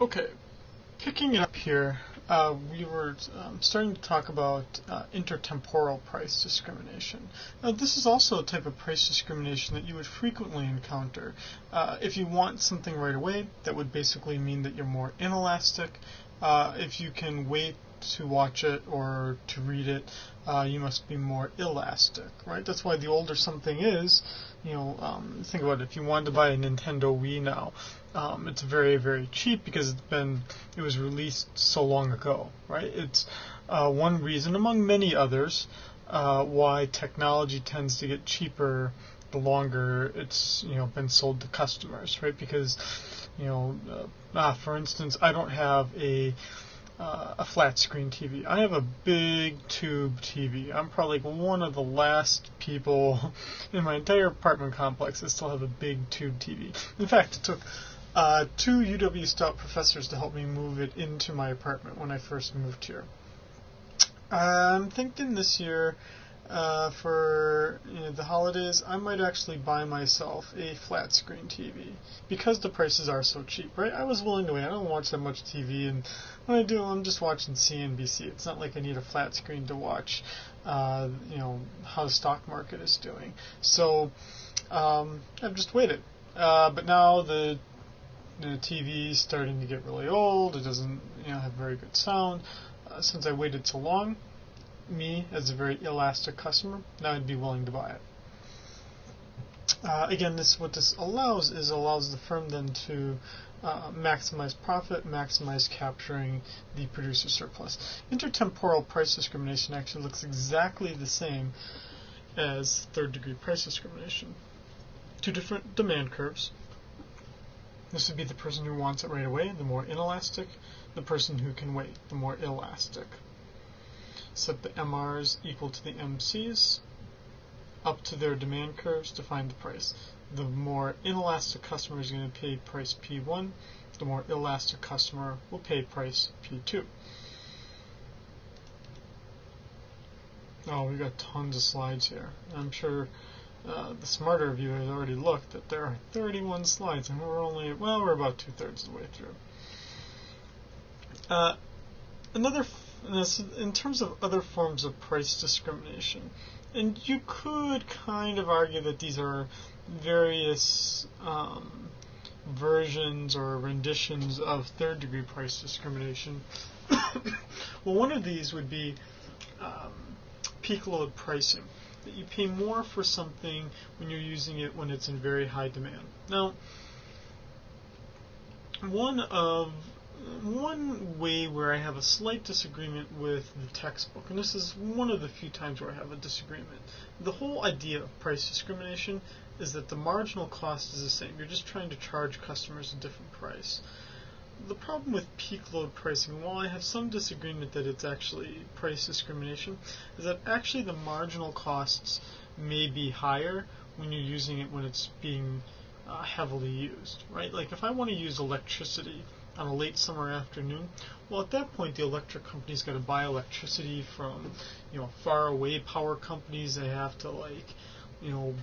Okay, picking it up here, we were starting to talk about intertemporal price discrimination. Now, this is also a type of price discrimination that you would frequently encounter. If you want something right away, that would basically mean that you're more inelastic. If you can wait to watch it or to read it, you must be more elastic, right? That's why the older something is, think about it. If you wanted to buy a Nintendo Wii now, it's very, very cheap because it was released so long ago, right? It's one reason among many others why technology tends to get cheaper the longer it's been sold to customers, right? Because for instance, I don't have a flat screen TV. I have a big tube TV. I'm probably one of the last people in my entire apartment complex that still have a big tube TV. In fact, it took two UW Stout professors to help me move it into my apartment when I first moved here. I'm thinking this year for the holidays, I might actually buy myself a flat screen TV because the prices are so cheap, right? I was willing to wait. I don't watch that much TV, and when I do, I'm just watching CNBC. It's not like I need a flat screen to watch, how the stock market is doing. So I've just waited. But now the TV is starting to get really old. It doesn't have very good sound. Since I waited so long, me as a very elastic customer, now I'd be willing to buy it. Again, what this allows the firm then to maximize profit, maximize capturing the producer surplus. Intertemporal price discrimination actually looks exactly the same as third-degree price discrimination. Two different demand curves. This would be the person who wants it right away, the more inelastic; the person who can wait, the more elastic. Set the MRs equal to the MCs up to their demand curves to find the price. The more inelastic customer is going to pay price P1, the more elastic customer will pay price P2. Oh, we got tons of slides here. I'm sure the smarter of you has already looked that there are 31 slides, and we're about 2/3 of the way through. In terms of other forms of price discrimination, and you could kind of argue that these are various versions or renditions of third-degree price discrimination. Well, one of these would be peak load pricing, that you pay more for something when you're using it when it's in very high demand. Now, one way where I have a slight disagreement with the textbook, and this is one of the few times where I have a disagreement, the whole idea of price discrimination is that the marginal cost is the same. You're just trying to charge customers a different price. The problem with peak load pricing, while I have some disagreement that it's actually price discrimination, is that actually the marginal costs may be higher when you're using it when it's being heavily used, right? Like if I want to use electricity on a late summer afternoon, well, at that point the electric company's got to buy electricity from far away power companies. They have to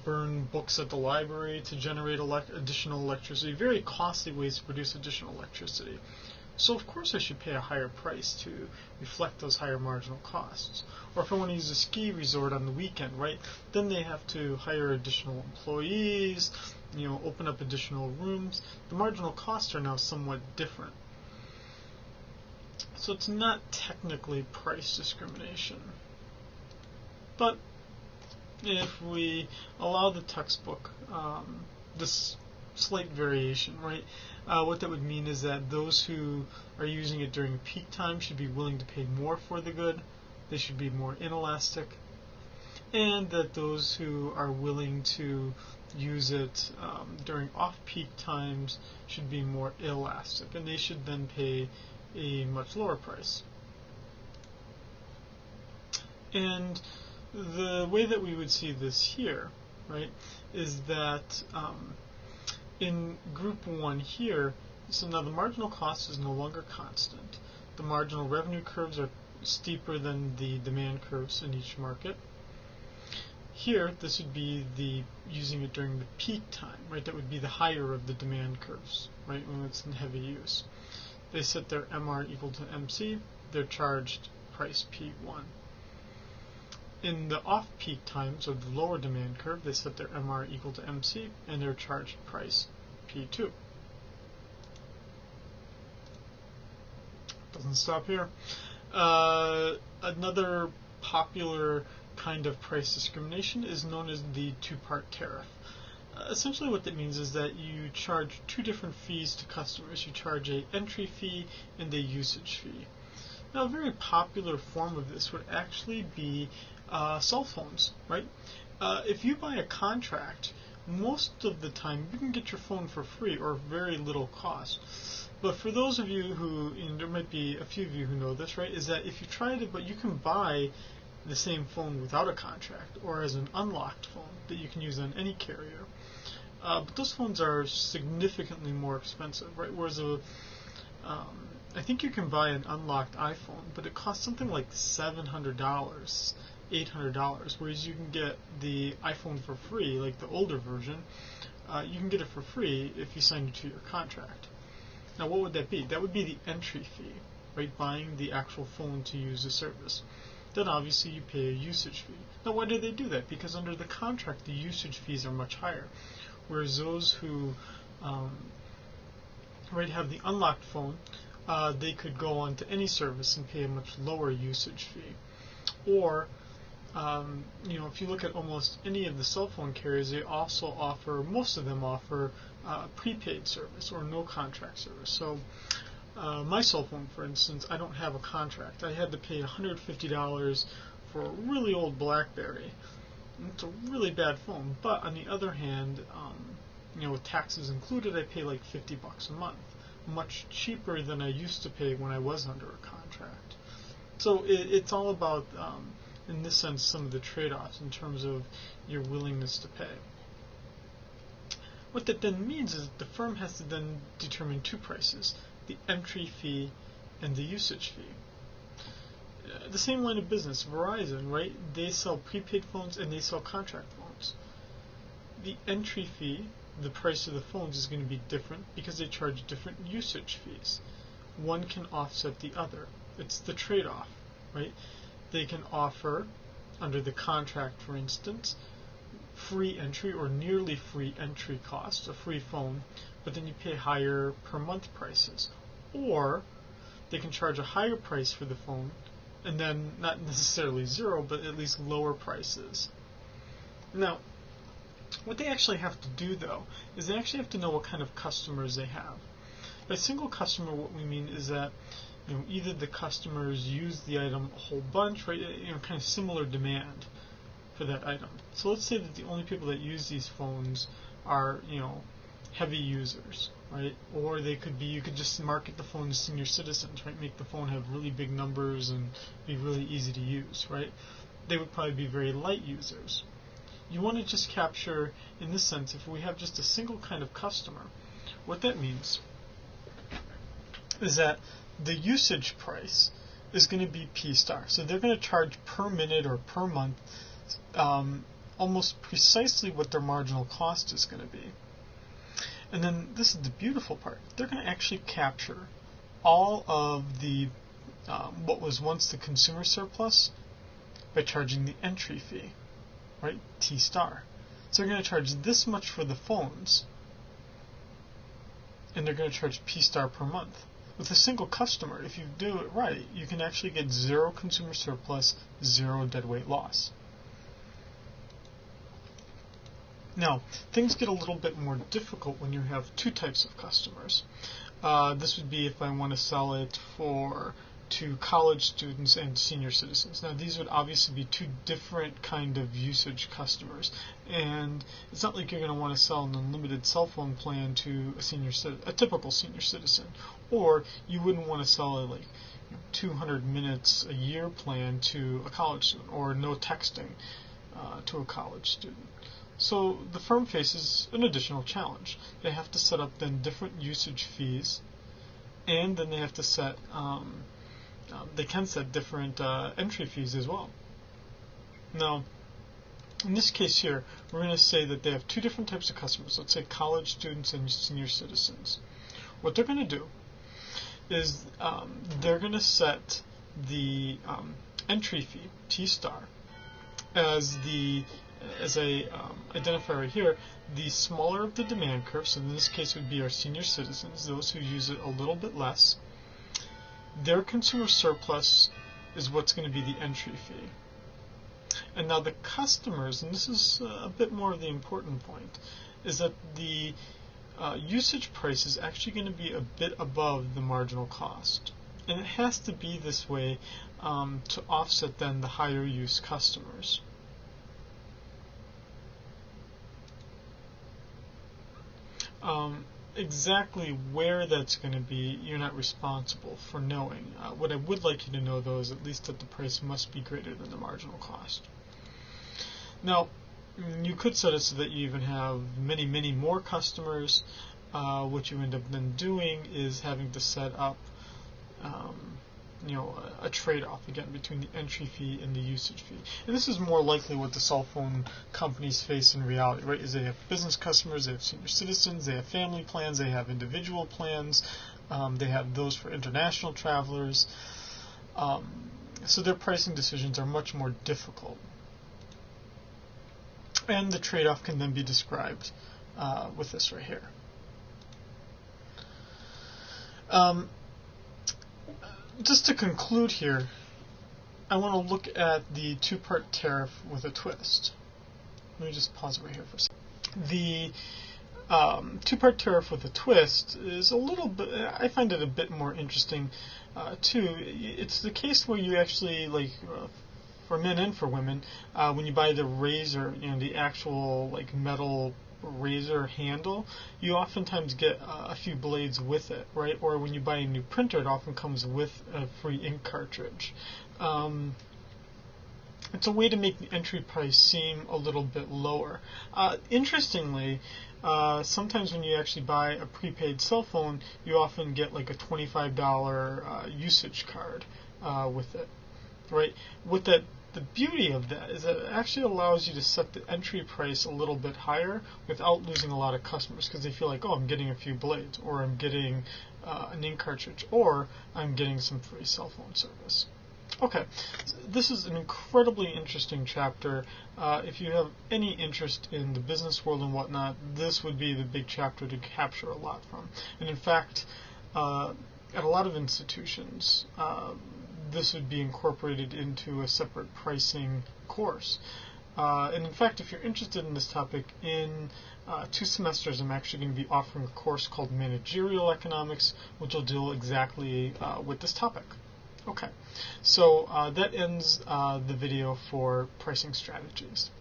burn books at the library to generate additional electricity. Very costly ways to produce additional electricity. So of course I should pay a higher price to reflect those higher marginal costs. Or if I want to use a ski resort on the weekend, right, then they have to hire additional employees, open up additional rooms. The marginal costs are now somewhat different. So it's not technically price discrimination. But if we allow the textbook this slight variation, right, what that would mean is that those who are using it during peak time should be willing to pay more for the good. They should be more inelastic. And that those who are willing to use it during off-peak times should be more elastic, and they should then pay a much lower price. And the way that we would see this here, right, is that in group 1 here, so now the marginal cost is no longer constant. The marginal revenue curves are steeper than the demand curves in each market. Here, this would be using it during the peak time, right? That would be the higher of the demand curves, right, when it's in heavy use. they set their MR equal to MC, they're charged price P1. In the off-peak times of the lower demand curve, they set their MR equal to MC, and they're charged price P2. Doesn't stop here. Another popular kind of price discrimination is known as the two-part tariff. Essentially what that means is that you charge two different fees to customers. You charge an entry fee and a usage fee. Now, a very popular form of this would actually be cell phones, right? If you buy a contract, most of the time you can get your phone for free or very little cost. But for those of you who, and there might be a few of you who know this, right, is that if you try to, but you can buy the same phone without a contract or as an unlocked phone that you can use on any carrier. But those phones are significantly more expensive, right? Whereas I think you can buy an unlocked iPhone, but it costs something like $700, $800, whereas you can get the iPhone for free, like the older version. You can get it for free if you sign it to your contract. Now, what would that be? That would be the entry fee, right? Buying the actual phone to use the service. Then obviously you pay a usage fee. Now, why do they do that? Because under the contract, the usage fees are much higher, whereas those who have the unlocked phone, they could go on to any service and pay a much lower usage fee. Or, if you look at almost any of the cell phone carriers, they also offer, most of them offer prepaid service or no contract service. So my cell phone, for instance, I don't have a contract. I had to pay $150 for a really old BlackBerry. It's a really bad phone, but on the other hand, with taxes included, I pay like $50 a month, much cheaper than I used to pay when I was under a contract. So it's all about, in this sense, some of the trade-offs in terms of your willingness to pay. What that then means is the firm has to then determine two prices, the entry fee and the usage fee. The same line of business, Verizon, right? They sell prepaid phones and they sell contract phones. The entry fee, the price of the phones, is going to be different because they charge different usage fees. One can offset the other. It's the trade-off, right? They can offer, under the contract for instance, free entry or nearly free entry cost, a free phone, but then you pay higher per month prices. Or they can charge a higher price for the phone and then not necessarily zero, but at least lower prices. Now, what they actually have to do, though, is they actually have to know what kind of customers they have. By single customer, what we mean is that either the customers use the item a whole bunch, right? Kind of similar demand for that item. So let's say that the only people that use these phones are, heavy users, right? Or they could be, you could just market the phone to senior citizens, right? Make the phone have really big numbers and be really easy to use, right? They would probably be very light users. You want to just capture, in this sense, if we have just a single kind of customer, what that means is that the usage price is going to be P star. So they're going to charge per minute or per month almost precisely what their marginal cost is going to be. And then this is the beautiful part. They're going to actually capture all of the what was once the consumer surplus by charging the entry fee, right? T star. So they're going to charge this much for the phones, and they're going to charge P star per month. With a single customer, if you do it right, you can actually get zero consumer surplus, zero deadweight loss. Now, things get a little bit more difficult when you have two types of customers. This would be if I want to sell it to college students and senior citizens. Now, these would obviously be two different kind of usage customers, and it's not like you're going to want to sell an unlimited cell phone plan to a typical senior citizen, or you wouldn't want to sell a 200 minutes a year plan to a college student, or no texting to a college student. So the firm faces an additional challenge. They have to set up then different usage fees, and then they have to set they can set different entry fees as well. Now, in this case here, we're going to say that they have two different types of customers. Let's say college students and senior citizens. What they're going to do is they're going to set the entry fee, T star, as a identifier right here, the smaller of the demand curve, so in this case would be our senior citizens, those who use it a little bit less, their consumer surplus is what's going to be the entry fee. And now the customers, and this is a bit more of the important point, is that the usage price is actually going to be a bit above the marginal cost. And it has to be this way to offset then the higher use customers. Exactly where that's going to be, you're not responsible for knowing. What I would like you to know, though, is at least that the price must be greater than the marginal cost. Now, you could set it so that you even have many, many more customers. What you end up then doing is having to set up a trade-off again between the entry fee and the usage fee. And this is more likely what the cell phone companies face in reality, right? Is they have business customers, they have senior citizens, they have family plans, they have individual plans, they have those for international travelers. So their pricing decisions are much more difficult. And the trade-off can then be described with this right here. Just to conclude here, I want to look at the two-part tariff with a twist. Let me just pause it right here for a second. The two-part tariff with a twist is a little bit, I find it a bit more interesting too. It's the case where you actually, for men and for women, when you buy the razor, the actual metal razor handle, you oftentimes get a few blades with it, right? Or when you buy a new printer, it often comes with a free ink cartridge. It's a way to make the entry price seem a little bit lower. Interestingly, sometimes when you actually buy a prepaid cell phone, you often get like a $25 usage card with it, right? With that, the beauty of that is that it actually allows you to set the entry price a little bit higher without losing a lot of customers, because they feel like, oh, I'm getting a few blades, or I'm getting an ink cartridge, or I'm getting some free cell phone service. Okay, so this is an incredibly interesting chapter. If you have any interest in the business world and whatnot, this would be the big chapter to capture a lot from. And in fact, at a lot of institutions, this would be incorporated into a separate pricing course. And in fact, if you're interested in this topic, in 2 semesters I'm actually going to be offering a course called Managerial Economics, which will deal exactly with this topic. Okay, so that ends the video for pricing strategies.